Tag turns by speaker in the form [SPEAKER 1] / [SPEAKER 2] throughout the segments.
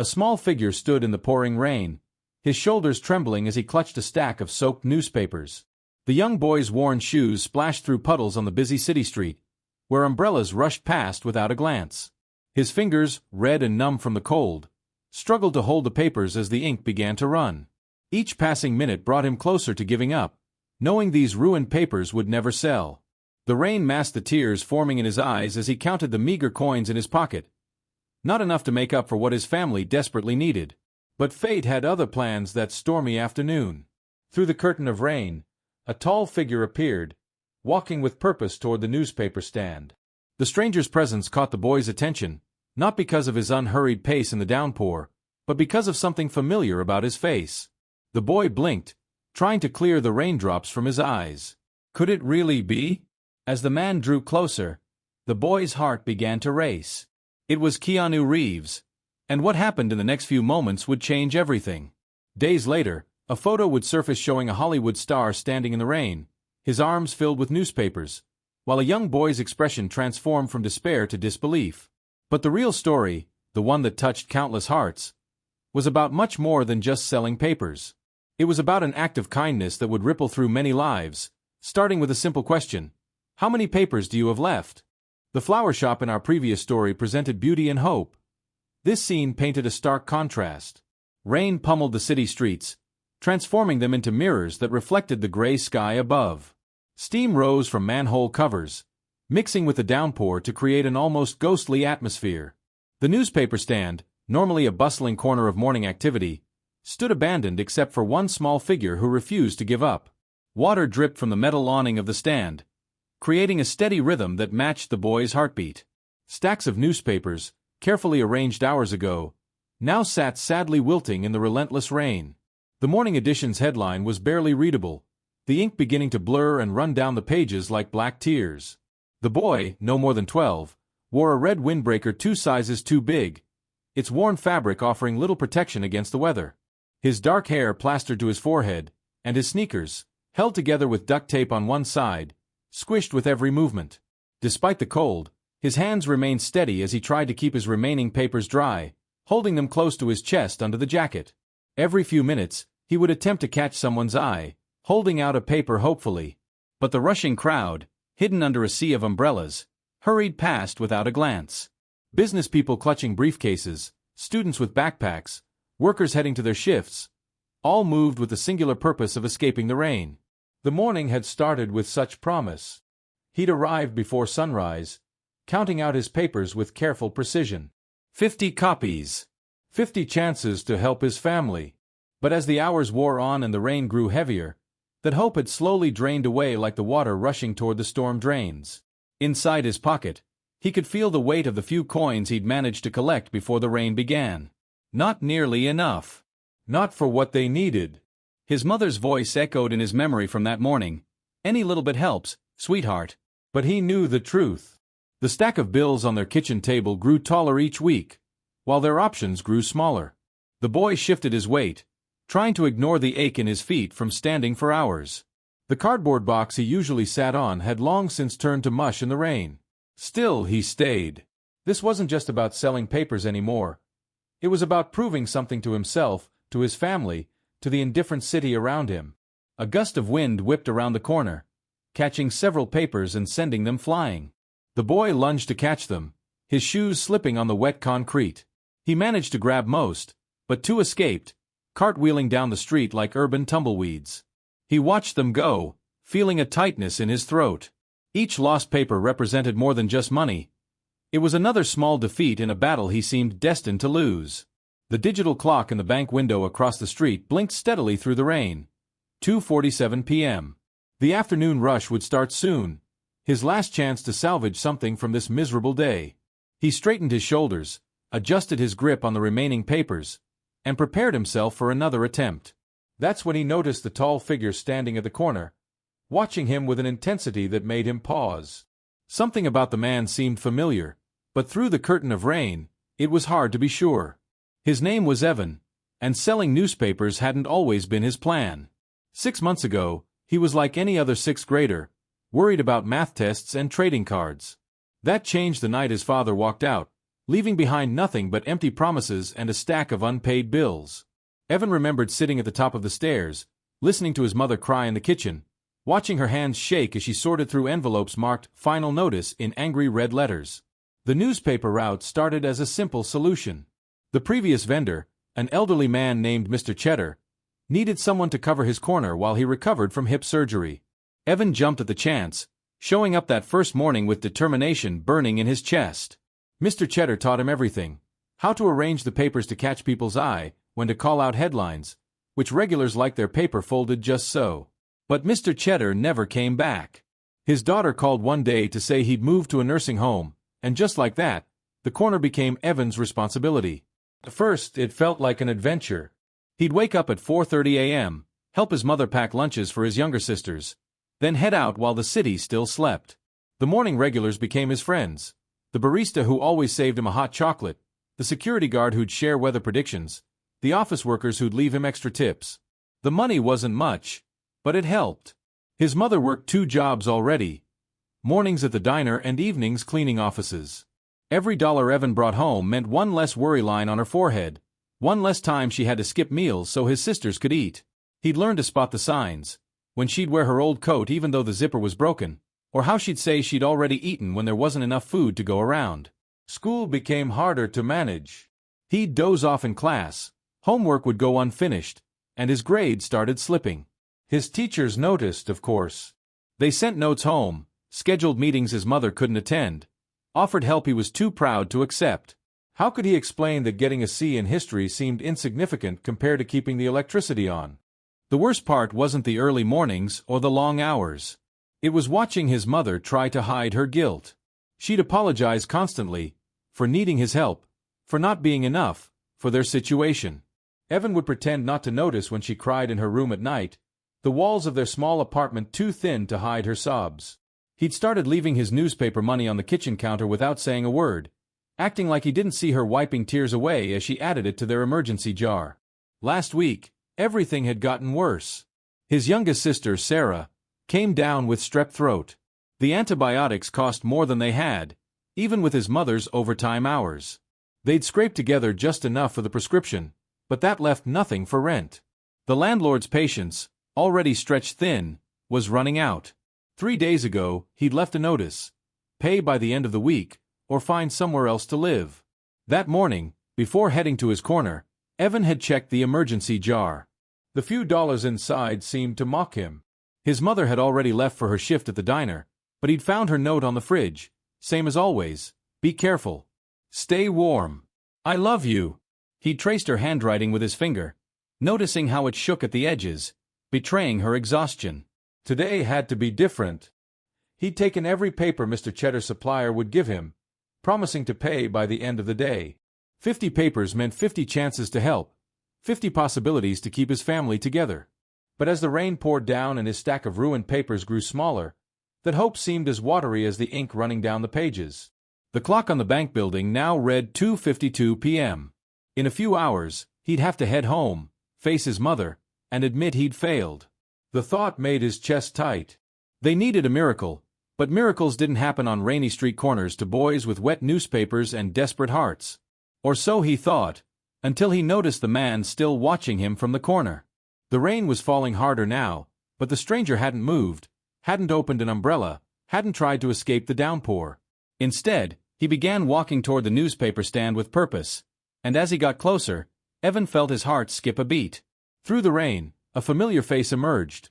[SPEAKER 1] A small figure stood in the pouring rain, his shoulders trembling as he clutched a stack of soaked newspapers. The young boy's worn shoes splashed through puddles on the busy city street, where umbrellas rushed past without a glance. His fingers, red and numb from the cold, struggled to hold the papers as the ink began to run. Each passing minute brought him closer to giving up, knowing these ruined papers would never sell. The rain masked the tears forming in his eyes as he counted the meager coins in his pocket. Not enough to make up for what his family desperately needed. But fate had other plans that stormy afternoon. Through the curtain of rain, a tall figure appeared, walking with purpose toward the newspaper stand. The stranger's presence caught the boy's attention, not because of his unhurried pace in the downpour, but because of something familiar about his face. The boy blinked, trying to clear the raindrops from his eyes. Could it really be? As the man drew closer, the boy's heart began to race. It was Keanu Reeves, and what happened in the next few moments would change everything. Days later, a photo would surface showing a Hollywood star standing in the rain, his arms filled with newspapers, while a young boy's expression transformed from despair to disbelief. But the real story, the one that touched countless hearts, was about much more than just selling papers. It was about an act of kindness that would ripple through many lives, starting with a simple question: how many papers do you have left? The flower shop in our previous story presented beauty and hope. This scene painted a stark contrast. Rain pummeled the city streets, transforming them into mirrors that reflected the gray sky above. Steam rose from manhole covers, mixing with the downpour to create an almost ghostly atmosphere. The newspaper stand, normally a bustling corner of morning activity, stood abandoned except for one small figure who refused to give up. Water dripped from the metal awning of the stand, creating a steady rhythm that matched the boy's heartbeat. Stacks of newspapers, carefully arranged hours ago, now sat sadly wilting in the relentless rain. The morning edition's headline was barely readable, the ink beginning to blur and run down the pages like black tears. The boy, no more than 12, wore a red windbreaker 2 sizes too big, its worn fabric offering little protection against the weather. His dark hair plastered to his forehead, and his sneakers, held together with duct tape on one side, squished with every movement. Despite the cold, his hands remained steady as he tried to keep his remaining papers dry, holding them close to his chest under the jacket. Every few minutes, he would attempt to catch someone's eye, holding out a paper hopefully. But the rushing crowd, hidden under a sea of umbrellas, hurried past without a glance. Business people clutching briefcases, students with backpacks, workers heading to their shifts, all moved with the singular purpose of escaping the rain. The morning had started with such promise. He'd arrived before sunrise, counting out his papers with careful precision. 50 copies. 50 chances to help his family. But as the hours wore on and the rain grew heavier, that hope had slowly drained away like the water rushing toward the storm drains. Inside his pocket, he could feel the weight of the few coins he'd managed to collect before the rain began. Not nearly enough. Not for what they needed. His mother's voice echoed in his memory from that morning. Any little bit helps, sweetheart. But he knew the truth. The stack of bills on their kitchen table grew taller each week, while their options grew smaller. The boy shifted his weight, trying to ignore the ache in his feet from standing for hours. The cardboard box he usually sat on had long since turned to mush in the rain. Still he stayed. This wasn't just about selling papers anymore. It was about proving something to himself, to his family, to the indifferent city around him. A gust of wind whipped around the corner, catching several papers and sending them flying. The boy lunged to catch them, his shoes slipping on the wet concrete. He managed to grab most, but 2 escaped, cartwheeling down the street like urban tumbleweeds. He watched them go, feeling a tightness in his throat. Each lost paper represented more than just money. It was another small defeat in a battle he seemed destined to lose. The digital clock in the bank window across the street blinked steadily through the rain. 2:47 p.m. The afternoon rush would start soon, his last chance to salvage something from this miserable day. He straightened his shoulders, adjusted his grip on the remaining papers, and prepared himself for another attempt. That's when he noticed the tall figure standing at the corner, watching him with an intensity that made him pause. Something about the man seemed familiar, but through the curtain of rain, it was hard to be sure. His name was Evan, and selling newspapers hadn't always been his plan. 6 months ago, he was like any other sixth grader, worried about math tests and trading cards. That changed the night his father walked out, leaving behind nothing but empty promises and a stack of unpaid bills. Evan remembered sitting at the top of the stairs, listening to his mother cry in the kitchen, watching her hands shake as she sorted through envelopes marked "Final Notice" in angry red letters. The newspaper route started as a simple solution. The previous vendor, an elderly man named Mr. Cheddar, needed someone to cover his corner while he recovered from hip surgery. Evan jumped at the chance, showing up that first morning with determination burning in his chest. Mr. Cheddar taught him everything: how to arrange the papers to catch people's eye, when to call out headlines, which regulars liked their paper folded just so. But Mr. Cheddar never came back. His daughter called one day to say he'd moved to a nursing home, and just like that, the corner became Evan's responsibility. At first, it felt like an adventure. He'd wake up at 4:30 a.m., help his mother pack lunches for his younger sisters, then head out while the city still slept. The morning regulars became his friends: the barista who always saved him a hot chocolate, the security guard who'd share weather predictions, the office workers who'd leave him extra tips. The money wasn't much, but it helped. His mother worked 2 jobs already: mornings at the diner and evenings cleaning offices. Every dollar Evan brought home meant one less worry line on her forehead, one less time she had to skip meals so his sisters could eat. He'd learned to spot the signs: when she'd wear her old coat even though the zipper was broken, or how she'd say she'd already eaten when there wasn't enough food to go around. School became harder to manage. He'd doze off in class, homework would go unfinished, and his grades started slipping. His teachers noticed, of course. They sent notes home, scheduled meetings his mother couldn't attend, offered help he was too proud to accept. How could he explain that getting a C in history seemed insignificant compared to keeping the electricity on? The worst part wasn't the early mornings or the long hours. It was watching his mother try to hide her guilt. She'd apologize constantly, for needing his help, for not being enough, for their situation. Evan would pretend not to notice when she cried in her room at night, the walls of their small apartment too thin to hide her sobs. He'd started leaving his newspaper money on the kitchen counter without saying a word, acting like he didn't see her wiping tears away as she added it to their emergency jar. Last week, everything had gotten worse. His youngest sister, Sarah, came down with strep throat. The antibiotics cost more than they had, even with his mother's overtime hours. They'd scraped together just enough for the prescription, but that left nothing for rent. The landlord's patience, already stretched thin, was running out. 3 days ago, he'd left a notice: pay by the end of the week, or find somewhere else to live. That morning, before heading to his corner, Evan had checked the emergency jar. The few dollars inside seemed to mock him. His mother had already left for her shift at the diner, but he'd found her note on the fridge, same as always: be careful. Stay warm. I love you. He traced her handwriting with his finger, noticing how it shook at the edges, betraying her exhaustion. Today had to be different. He'd taken every paper Mr. Cheddar's supplier would give him, promising to pay by the end of the day. 50 papers meant 50 chances to help, 50 possibilities to keep his family together. But as the rain poured down and his stack of ruined papers grew smaller, that hope seemed as watery as the ink running down the pages. The clock on the bank building now read 2:52 p.m. In a few hours, he'd have to head home, face his mother, and admit he'd failed. The thought made his chest tight. They needed a miracle, but miracles didn't happen on rainy street corners to boys with wet newspapers and desperate hearts. Or so he thought, until he noticed the man still watching him from the corner. The rain was falling harder now, but the stranger hadn't moved, hadn't opened an umbrella, hadn't tried to escape the downpour. Instead, he began walking toward the newspaper stand with purpose, and as he got closer, Evan felt his heart skip a beat. Through the rain, a familiar face emerged.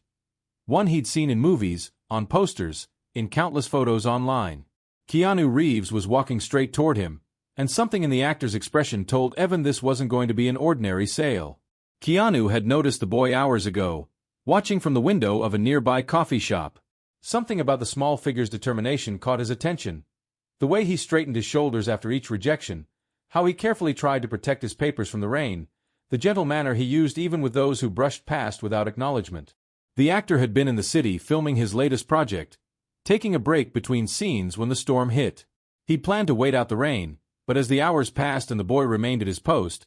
[SPEAKER 1] One he'd seen in movies, on posters, in countless photos online. Keanu Reeves was walking straight toward him, and something in the actor's expression told Evan this wasn't going to be an ordinary sale. Keanu had noticed the boy hours ago, watching from the window of a nearby coffee shop. Something about the small figure's determination caught his attention. The way he straightened his shoulders after each rejection, how he carefully tried to protect his papers from the rain, the gentle manner he used even with those who brushed past without acknowledgement. The actor had been in the city filming his latest project, taking a break between scenes when the storm hit. He'd planned to wait out the rain, but as the hours passed and the boy remained at his post,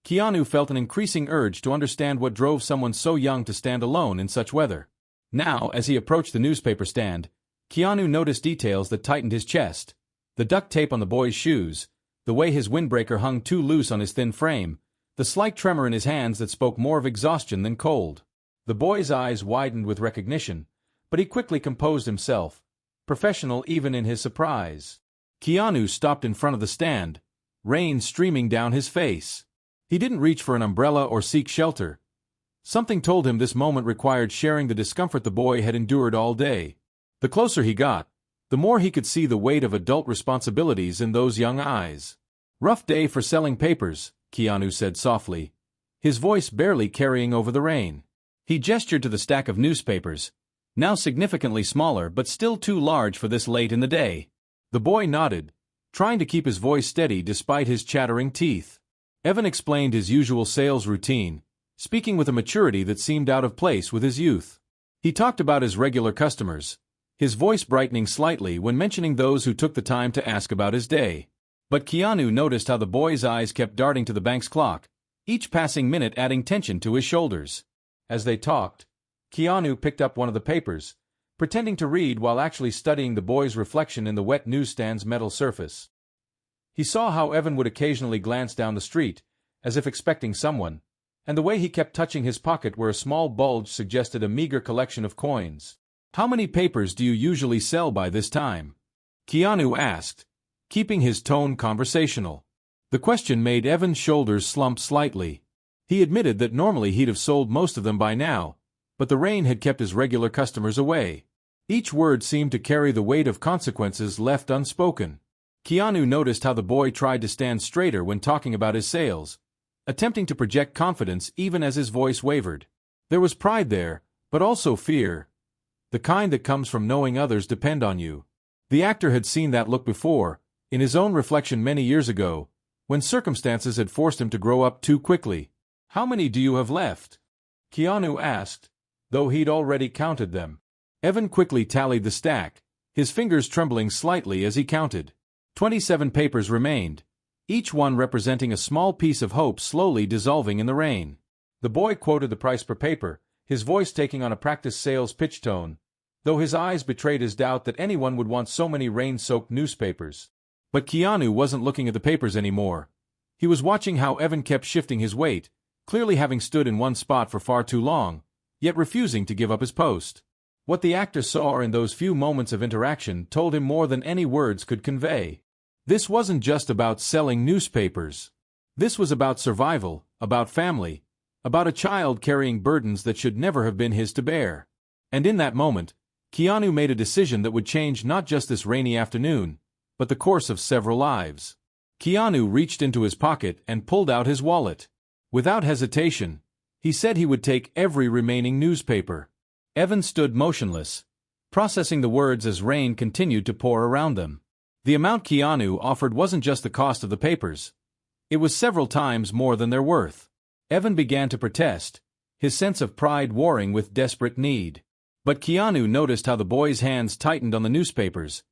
[SPEAKER 1] Keanu felt an increasing urge to understand what drove someone so young to stand alone in such weather. Now, as he approached the newspaper stand, Keanu noticed details that tightened his chest: the duct tape on the boy's shoes, the way his windbreaker hung too loose on his thin frame, the slight tremor in his hands that spoke more of exhaustion than cold. The boy's eyes widened with recognition, but he quickly composed himself, professional even in his surprise. Keanu stopped in front of the stand, rain streaming down his face. He didn't reach for an umbrella or seek shelter. Something told him this moment required sharing the discomfort the boy had endured all day. The closer he got, the more he could see the weight of adult responsibilities in those young eyes. "Rough day for selling papers," Keanu said softly, his voice barely carrying over the rain. He gestured to the stack of newspapers, now significantly smaller but still too large for this late in the day. The boy nodded, trying to keep his voice steady despite his chattering teeth. Evan explained his usual sales routine, speaking with a maturity that seemed out of place with his youth. He talked about his regular customers, his voice brightening slightly when mentioning those who took the time to ask about his day. But Keanu noticed how the boy's eyes kept darting to the bank's clock, each passing minute adding tension to his shoulders. As they talked, Keanu picked up one of the papers, pretending to read while actually studying the boy's reflection in the wet newsstand's metal surface. He saw how Evan would occasionally glance down the street, as if expecting someone, and the way he kept touching his pocket where a small bulge suggested a meager collection of coins. "How many papers do you usually sell by this time?" Keanu asked, keeping his tone conversational. The question made Evan's shoulders slump slightly. He admitted that normally he'd have sold most of them by now, but the rain had kept his regular customers away. Each word seemed to carry the weight of consequences left unspoken. Keanu noticed how the boy tried to stand straighter when talking about his sales, attempting to project confidence even as his voice wavered. There was pride there, but also fear, the kind that comes from knowing others depend on you. The actor had seen that look before, in his own reflection many years ago, when circumstances had forced him to grow up too quickly. "How many do you have left?" Keanu asked, though he'd already counted them. Evan quickly tallied the stack, his fingers trembling slightly as he counted. 27 papers remained, each one representing a small piece of hope slowly dissolving in the rain. The boy quoted the price per paper, his voice taking on a practiced sales pitch tone, though his eyes betrayed his doubt that anyone would want so many rain-soaked newspapers. But Keanu wasn't looking at the papers anymore. He was watching how Evan kept shifting his weight, clearly having stood in one spot for far too long, yet refusing to give up his post. What the actor saw in those few moments of interaction told him more than any words could convey. This wasn't just about selling newspapers. This was about survival, about family, about a child carrying burdens that should never have been his to bear. And in that moment, Keanu made a decision that would change not just this rainy afternoon, but the course of several lives. Keanu reached into his pocket and pulled out his wallet. Without hesitation, he said he would take every remaining newspaper. Evan stood motionless, processing the words as rain continued to pour around them. The amount Keanu offered wasn't just the cost of the papers. It was several times more than their worth. Evan began to protest, his sense of pride warring with desperate need. But Keanu noticed how the boy's hands tightened on the newspapers,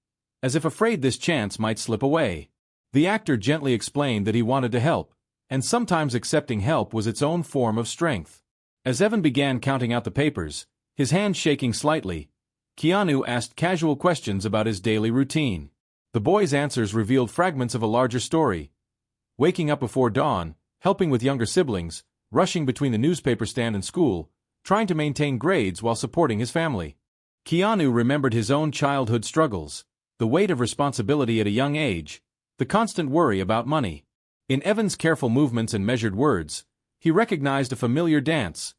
[SPEAKER 1] as if afraid this chance might slip away. The actor gently explained that he wanted to help, and sometimes accepting help was its own form of strength. As Evan began counting out the papers, his hands shaking slightly, Keanu asked casual questions about his daily routine. The boy's answers revealed fragments of a larger story. Waking up before dawn, helping with younger siblings, rushing between the newspaper stand and school, trying to maintain grades while supporting his family. Keanu remembered his own childhood struggles, the weight of responsibility at a young age, the constant worry about money. In Evan's careful movements and measured words, he recognized a familiar dance,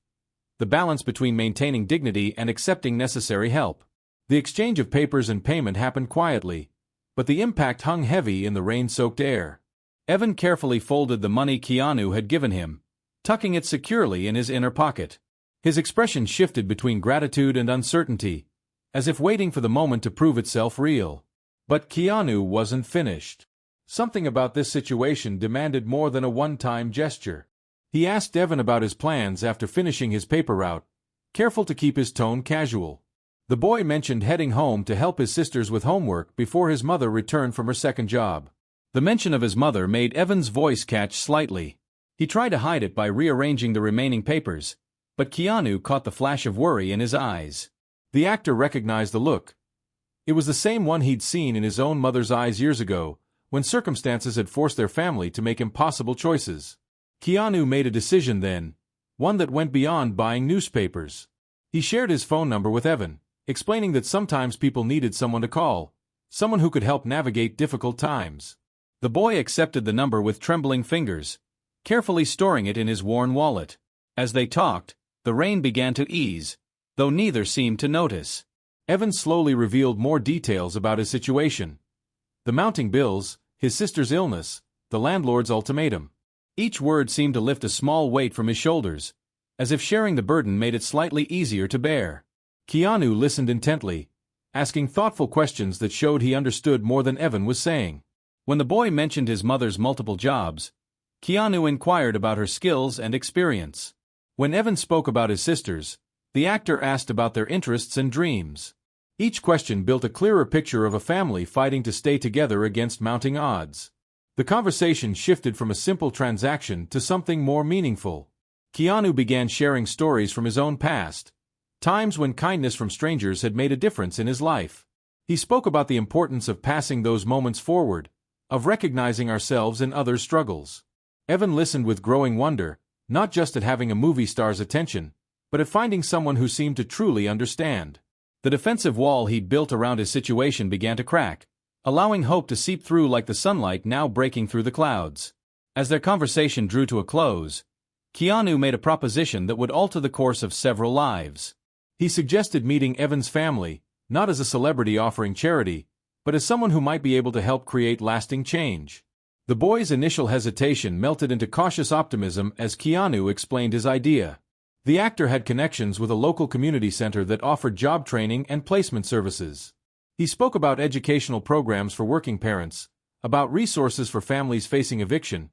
[SPEAKER 1] the balance between maintaining dignity and accepting necessary help. The exchange of papers and payment happened quietly, but the impact hung heavy in the rain-soaked air. Evan carefully folded the money Keanu had given him, tucking it securely in his inner pocket. His expression shifted between gratitude and uncertainty, as if waiting for the moment to prove itself real. But Keanu wasn't finished. Something about this situation demanded more than a one-time gesture. He asked Evan about his plans after finishing his paper route, careful to keep his tone casual. The boy mentioned heading home to help his sisters with homework before his mother returned from her second job. The mention of his mother made Evan's voice catch slightly. He tried to hide it by rearranging the remaining papers, but Keanu caught the flash of worry in his eyes. The actor recognized the look. It was the same one he'd seen in his own mother's eyes years ago, when circumstances had forced their family to make impossible choices. Keanu made a decision then, one that went beyond buying newspapers. He shared his phone number with Evan, explaining that sometimes people needed someone to call, someone who could help navigate difficult times. The boy accepted the number with trembling fingers, carefully storing it in his worn wallet. As they talked, the rain began to ease, though neither seemed to notice. Evan slowly revealed more details about his situation. The mounting bills, his sister's illness, the landlord's ultimatum. Each word seemed to lift a small weight from his shoulders, as if sharing the burden made it slightly easier to bear. Keanu listened intently, asking thoughtful questions that showed he understood more than Evan was saying. When the boy mentioned his mother's multiple jobs, Keanu inquired about her skills and experience. When Evan spoke about his sisters, the actor asked about their interests and dreams. Each question built a clearer picture of a family fighting to stay together against mounting odds. The conversation shifted from a simple transaction to something more meaningful. Keanu began sharing stories from his own past, times when kindness from strangers had made a difference in his life. He spoke about the importance of passing those moments forward, of recognizing ourselves in others' struggles. Evan listened with growing wonder, not just at having a movie star's attention, but at finding someone who seemed to truly understand. The defensive wall he'd built around his situation began to crack, allowing hope to seep through like the sunlight now breaking through the clouds. As their conversation drew to a close, Keanu made a proposition that would alter the course of several lives. He suggested meeting Evan's family, not as a celebrity offering charity, but as someone who might be able to help create lasting change. The boy's initial hesitation melted into cautious optimism as Keanu explained his idea. The actor had connections with a local community center that offered job training and placement services. He spoke about educational programs for working parents, about resources for families facing eviction,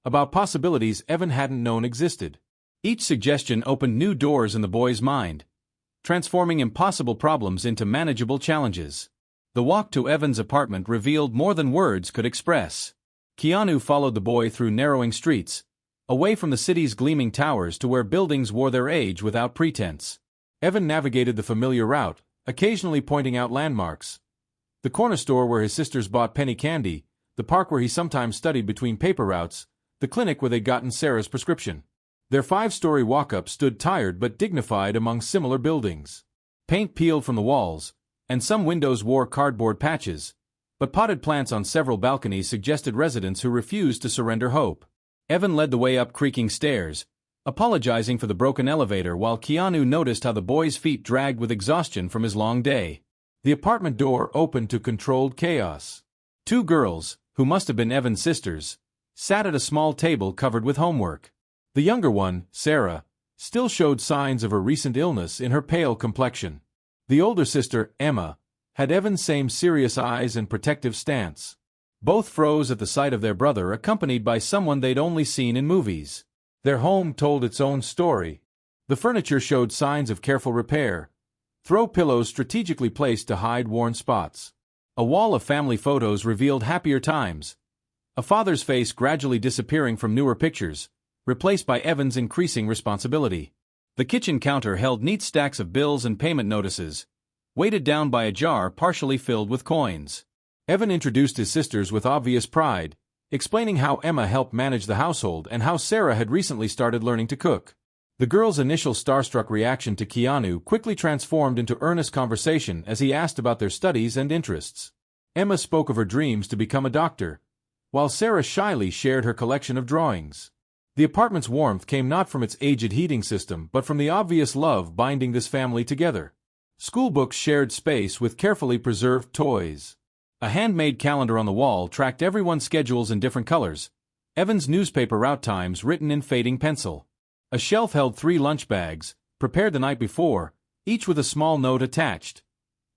[SPEAKER 1] about possibilities Evan hadn't known existed. Each suggestion opened new doors in the boy's mind, transforming impossible problems into manageable challenges. The walk to Evan's apartment revealed more than words could express. Keanu followed the boy through narrowing streets, away from the city's gleaming towers to where buildings wore their age without pretense. Evan navigated the familiar route, occasionally pointing out landmarks. The corner store where his sisters bought penny candy, the park where he sometimes studied between paper routes, the clinic where they'd gotten Sarah's prescription. Their 5-story walk-up stood tired but dignified among similar buildings. Paint peeled from the walls, and some windows wore cardboard patches, but potted plants on several balconies suggested residents who refused to surrender hope. Evan led the way up creaking stairs, apologizing for the broken elevator while Keanu noticed how the boy's feet dragged with exhaustion from his long day. The apartment door opened to controlled chaos. 2 girls, who must have been Evan's sisters, sat at a small table covered with homework. The younger one, Sarah, still showed signs of her recent illness in her pale complexion. The older sister, Emma, had Evan's same serious eyes and protective stance. Both froze at the sight of their brother accompanied by someone they'd only seen in movies. Their home told its own story. The furniture showed signs of careful repair, throw pillows strategically placed to hide worn spots. A wall of family photos revealed happier times, a father's face gradually disappearing from newer pictures, replaced by Evan's increasing responsibility. The kitchen counter held neat stacks of bills and payment notices, weighted down by a jar partially filled with coins. Evan introduced his sisters with obvious pride, explaining how Emma helped manage the household and how Sarah had recently started learning to cook. The girl's initial starstruck reaction to Keanu quickly transformed into earnest conversation as he asked about their studies and interests. Emma spoke of her dreams to become a doctor, while Sarah shyly shared her collection of drawings. The apartment's warmth came not from its aged heating system but from the obvious love binding this family together. Schoolbooks shared space with carefully preserved toys. A handmade calendar on the wall tracked everyone's schedules in different colors, Evan's newspaper route times written in fading pencil. A shelf held 3 lunch bags, prepared the night before, each with a small note attached,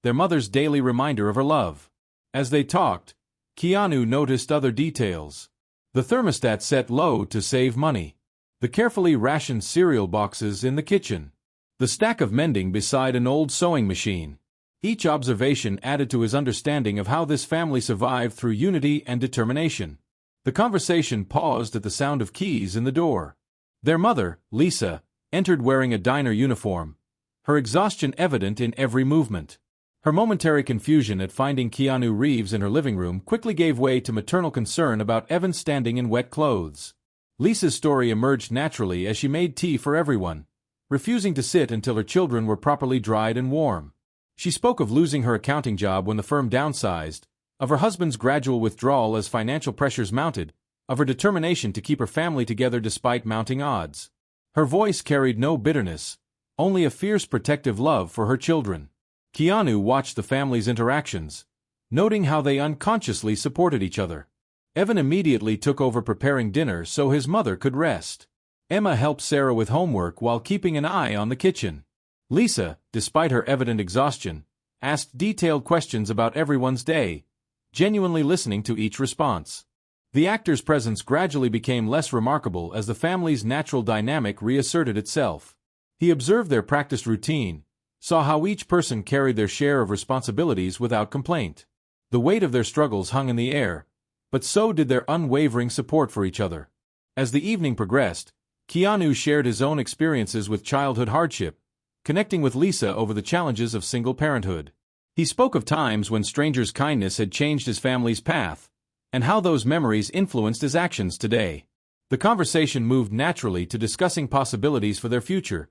[SPEAKER 1] their mother's daily reminder of her love. As they talked, Keanu noticed other details. The thermostat set low to save money. The carefully rationed cereal boxes in the kitchen. The stack of mending beside an old sewing machine. Each observation added to his understanding of how this family survived through unity and determination. The conversation paused at the sound of keys in the door. Their mother, Lisa, entered wearing a diner uniform, her exhaustion evident in every movement. Her momentary confusion at finding Keanu Reeves in her living room quickly gave way to maternal concern about Evan standing in wet clothes. Lisa's story emerged naturally as she made tea for everyone, refusing to sit until her children were properly dried and warm. She spoke of losing her accounting job when the firm downsized, of her husband's gradual withdrawal as financial pressures mounted, of her determination to keep her family together despite mounting odds. Her voice carried no bitterness, only a fierce protective love for her children. Keanu watched the family's interactions, noting how they unconsciously supported each other. Evan immediately took over preparing dinner so his mother could rest. Emma helped Sarah with homework while keeping an eye on the kitchen. Lisa, despite her evident exhaustion, asked detailed questions about everyone's day, genuinely listening to each response. The actor's presence gradually became less remarkable as the family's natural dynamic reasserted itself. He observed their practiced routine, saw how each person carried their share of responsibilities without complaint. The weight of their struggles hung in the air, but so did their unwavering support for each other. As the evening progressed, Keanu shared his own experiences with childhood hardship, connecting with Lisa over the challenges of single parenthood. He spoke of times when strangers' kindness had changed his family's path, and how those memories influenced his actions today. The conversation moved naturally to discussing possibilities for their future,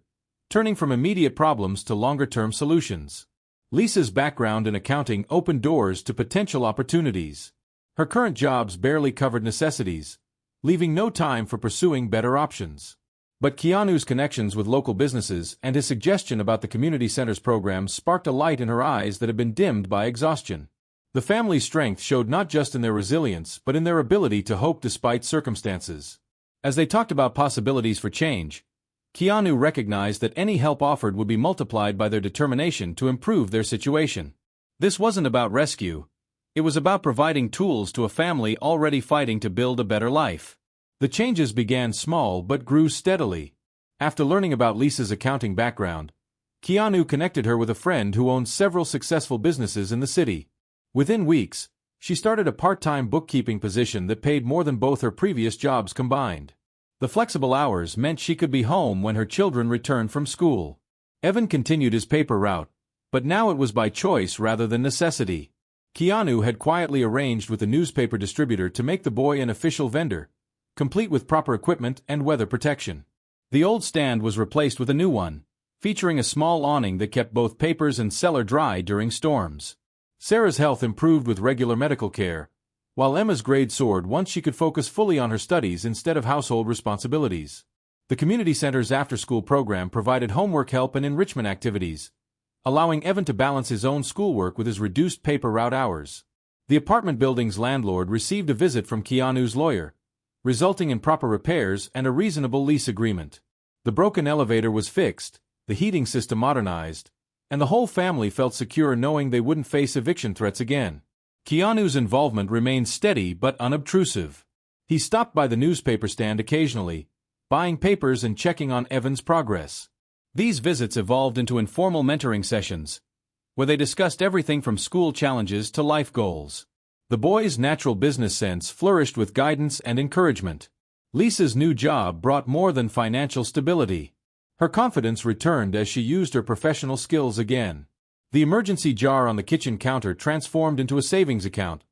[SPEAKER 1] turning from immediate problems to longer-term solutions. Lisa's background in accounting opened doors to potential opportunities. Her current jobs barely covered necessities, leaving no time for pursuing better options. But Keanu's connections with local businesses and his suggestion about the community center's program sparked a light in her eyes that had been dimmed by exhaustion. The family's strength showed not just in their resilience but in their ability to hope despite circumstances. As they talked about possibilities for change, Keanu recognized that any help offered would be multiplied by their determination to improve their situation. This wasn't about rescue. It was about providing tools to a family already fighting to build a better life. The changes began small but grew steadily. After learning about Lisa's accounting background, Keanu connected her with a friend who owned several successful businesses in the city. Within weeks, she started a part-time bookkeeping position that paid more than both her previous jobs combined. The flexible hours meant she could be home when her children returned from school. Evan continued his paper route, but now it was by choice rather than necessity. Keanu had quietly arranged with the newspaper distributor to make the boy an official vendor, complete with proper equipment and weather protection. The old stand was replaced with a new one, featuring a small awning that kept both papers and cellar dry during storms. Sarah's health improved with regular medical care, while Emma's grades soared once she could focus fully on her studies instead of household responsibilities. The community center's after-school program provided homework help and enrichment activities, allowing Evan to balance his own schoolwork with his reduced paper route hours. The apartment building's landlord received a visit from Keanu's lawyer, resulting in proper repairs and a reasonable lease agreement. The broken elevator was fixed, the heating system modernized, and the whole family felt secure knowing they wouldn't face eviction threats again. Keanu's involvement remained steady but unobtrusive. He stopped by the newspaper stand occasionally, buying papers and checking on Evan's progress. These visits evolved into informal mentoring sessions, where they discussed everything from school challenges to life goals. The boy's natural business sense flourished with guidance and encouragement. Lisa's new job brought more than financial stability. Her confidence returned as she used her professional skills again. The emergency jar on the kitchen counter transformed into a savings account,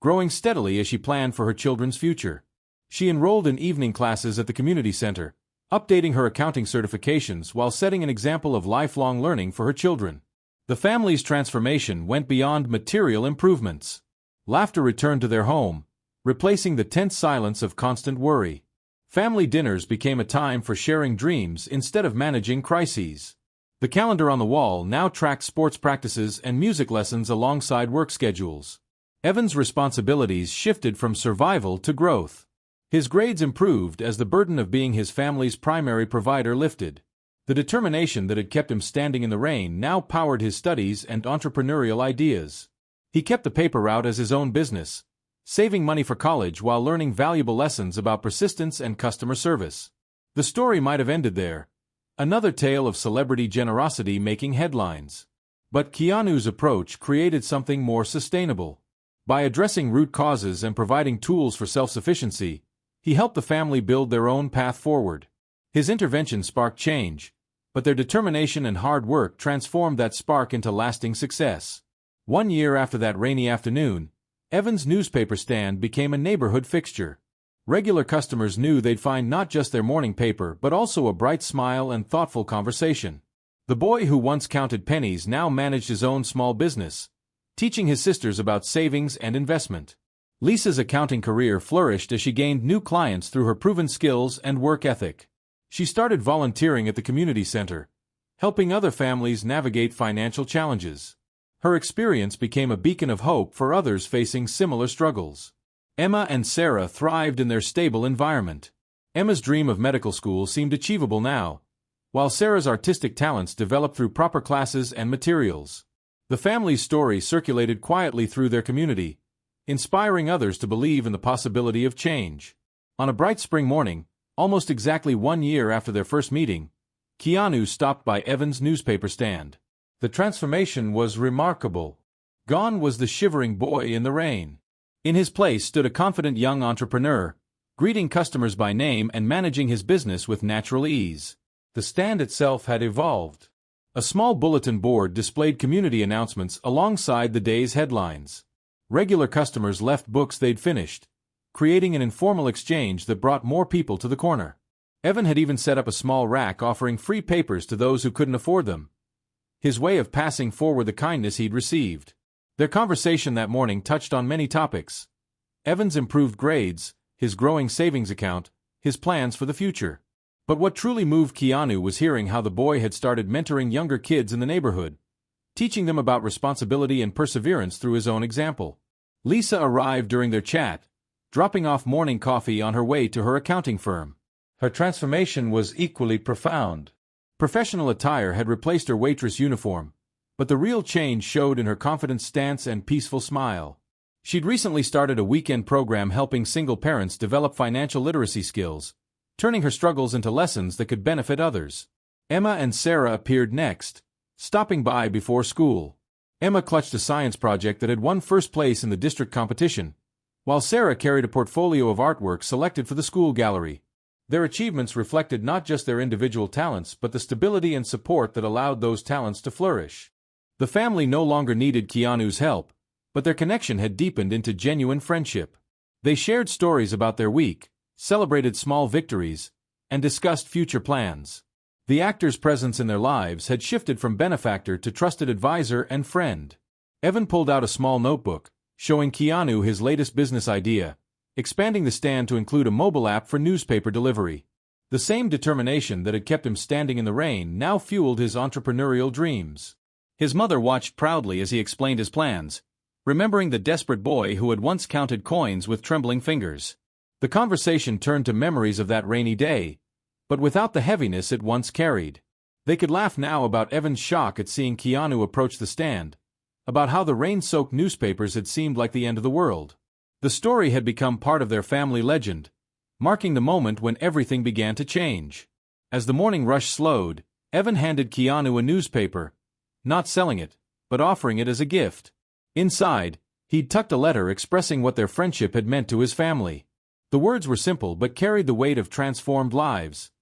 [SPEAKER 1] growing steadily as she planned for her children's future. She enrolled in evening classes at the community center, updating her accounting certifications while setting an example of lifelong learning for her children. The family's transformation went beyond material improvements. Laughter returned to their home, replacing the tense silence of constant worry. Family dinners became a time for sharing dreams instead of managing crises. The calendar on the wall now tracked sports practices and music lessons alongside work schedules. Evan's responsibilities shifted from survival to growth. His grades improved as the burden of being his family's primary provider lifted. The determination that had kept him standing in the rain now powered his studies and entrepreneurial ideas. He kept the paper route as his own business, saving money for college while learning valuable lessons about persistence and customer service. The story might have ended there. Another tale of celebrity generosity making headlines. But Keanu's approach created something more sustainable. By addressing root causes and providing tools for self-sufficiency, he helped the family build their own path forward. His intervention sparked change, But their determination and hard work transformed that spark into lasting success. 1 year after that rainy afternoon, Evan's newspaper stand became a neighborhood fixture. Regular customers knew they'd find not just their morning paper but also a bright smile and thoughtful conversation. The boy who once counted pennies now managed his own small business, teaching his sisters about savings and investment. Lisa's accounting career flourished as she gained new clients through her proven skills and work ethic. She started volunteering at the community center, helping other families navigate financial challenges. Her experience became a beacon of hope for others facing similar struggles. Emma and Sarah thrived in their stable environment. Emma's dream of medical school seemed achievable now, while Sarah's artistic talents developed through proper classes and materials. The family's story circulated quietly through their community, inspiring others to believe in the possibility of change. On a bright spring morning, almost exactly 1 year after their first meeting, Keanu stopped by Evan's newspaper stand. The transformation was remarkable. Gone was the shivering boy in the rain. In his place stood a confident young entrepreneur, greeting customers by name and managing his business with natural ease. The stand itself had evolved. A small bulletin board displayed community announcements alongside the day's headlines. Regular customers left books they'd finished, creating an informal exchange that brought more people to the corner. Evan had even set up a small rack offering free papers to those who couldn't afford them, his way of passing forward the kindness he'd received. Their conversation that morning touched on many topics: Evan's improved grades, his growing savings account, his plans for the future. But what truly moved Keanu was hearing how the boy had started mentoring younger kids in the neighborhood, teaching them about responsibility and perseverance through his own example. Lisa arrived during their chat, dropping off morning coffee on her way to her accounting firm. Her transformation was equally profound. Professional attire had replaced her waitress uniform, but the real change showed in her confident stance and peaceful smile. She'd recently started a weekend program helping single parents develop financial literacy skills, turning her struggles into lessons that could benefit others. Emma and Sarah appeared next, stopping by before school. Emma clutched a science project that had won first place in the district competition, while Sarah carried a portfolio of artwork selected for the school gallery. Their achievements reflected not just their individual talents but the stability and support that allowed those talents to flourish. The family no longer needed Keanu's help, but their connection had deepened into genuine friendship. They shared stories about their week, celebrated small victories, and discussed future plans. The actor's presence in their lives had shifted from benefactor to trusted advisor and friend. Evan pulled out a small notebook, showing Keanu his latest business idea, expanding the stand to include a mobile app for newspaper delivery. The same determination that had kept him standing in the rain now fueled his entrepreneurial dreams. His mother watched proudly as he explained his plans, remembering the desperate boy who had once counted coins with trembling fingers. The conversation turned to memories of that rainy day, but without the heaviness it once carried. They could laugh now about Evan's shock at seeing Keanu approach the stand, about how the rain-soaked newspapers had seemed like the end of the world. The story had become part of their family legend, marking the moment when everything began to change. As the morning rush slowed, Evan handed Keanu a newspaper, not selling it, but offering it as a gift. Inside, he'd tucked a letter expressing what their friendship had meant to his family. The words were simple but carried the weight of transformed lives.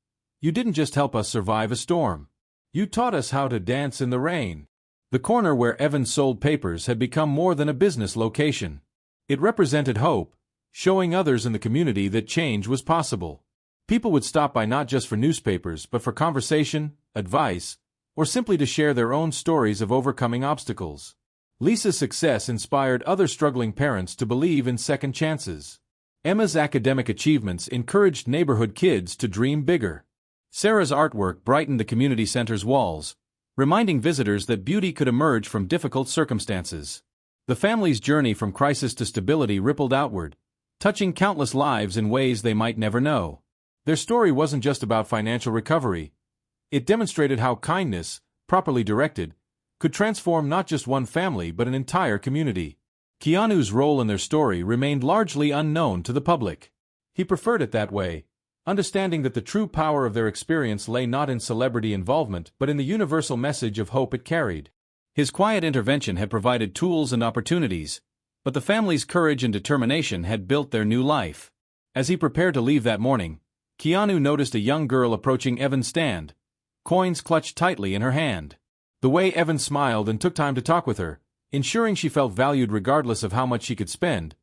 [SPEAKER 1] "You didn't just help us survive a storm. You taught us how to dance in the rain." The corner where Evan sold papers had become more than a business location. It represented hope, showing others in the community that change was possible. People would stop by not just for newspapers but for conversation, advice, or simply to share their own stories of overcoming obstacles. Lisa's success inspired other struggling parents to believe in second chances. Emma's academic achievements encouraged neighborhood kids to dream bigger. Sarah's artwork brightened the community center's walls, reminding visitors that beauty could emerge from difficult circumstances. The family's journey from crisis to stability rippled outward, touching countless lives in ways they might never know. Their story wasn't just about financial recovery. It demonstrated how kindness, properly directed, could transform not just one family but an entire community. Keanu's role in their story remained largely unknown to the public. He preferred it that way, understanding that the true power of their experience lay not in celebrity involvement but in the universal message of hope it carried. His quiet intervention had provided tools and opportunities, but the family's courage and determination had built their new life. As he prepared to leave that morning, Keanu noticed a young girl approaching Evan's stand, coins clutched tightly in her hand. The way Evan smiled and took time to talk with her, ensuring she felt valued regardless of how much she could spend,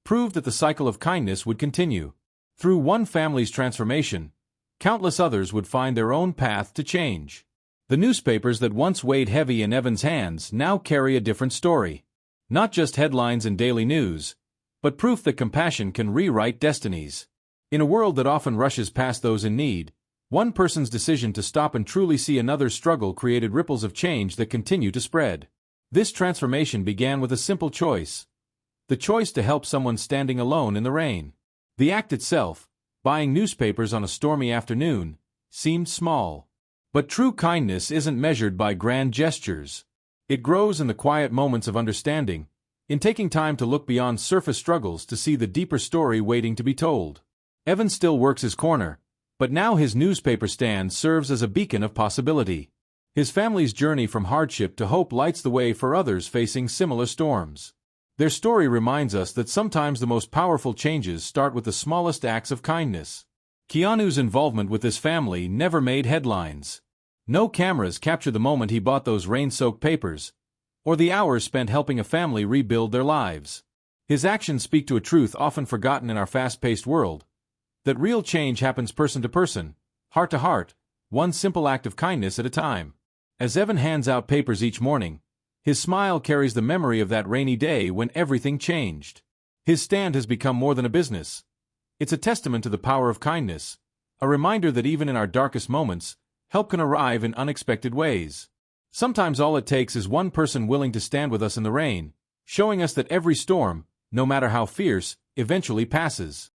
[SPEAKER 1] proved that the cycle of kindness would continue. Through one family's transformation, countless others would find their own path to change. The newspapers that once weighed heavy in Evan's hands now carry a different story. Not just headlines and daily news, but proof that compassion can rewrite destinies. In a world that often rushes past those in need, one person's decision to stop and truly see another's struggle created ripples of change that continue to spread. This transformation began with a simple choice: the choice to help someone standing alone in the rain. The act itself, buying newspapers on a stormy afternoon, seemed small. But true kindness isn't measured by grand gestures. It grows in the quiet moments of understanding, in taking time to look beyond surface struggles to see the deeper story waiting to be told. Evan still works his corner, but now his newspaper stand serves as a beacon of possibility. His family's journey from hardship to hope lights the way for others facing similar storms. Their story reminds us that sometimes the most powerful changes start with the smallest acts of kindness. Keanu's involvement with this family never made headlines. No cameras captured the moment he bought those rain-soaked papers, or the hours spent helping a family rebuild their lives. His actions speak to a truth often forgotten in our fast-paced world: that real change happens person to person, heart to heart, one simple act of kindness at a time. As Evan hands out papers each morning, his smile carries the memory of that rainy day when everything changed. His stand has become more than a business. It's a testament to the power of kindness, a reminder that even in our darkest moments, help can arrive in unexpected ways. Sometimes all it takes is one person willing to stand with us in the rain, showing us that every storm, no matter how fierce, eventually passes.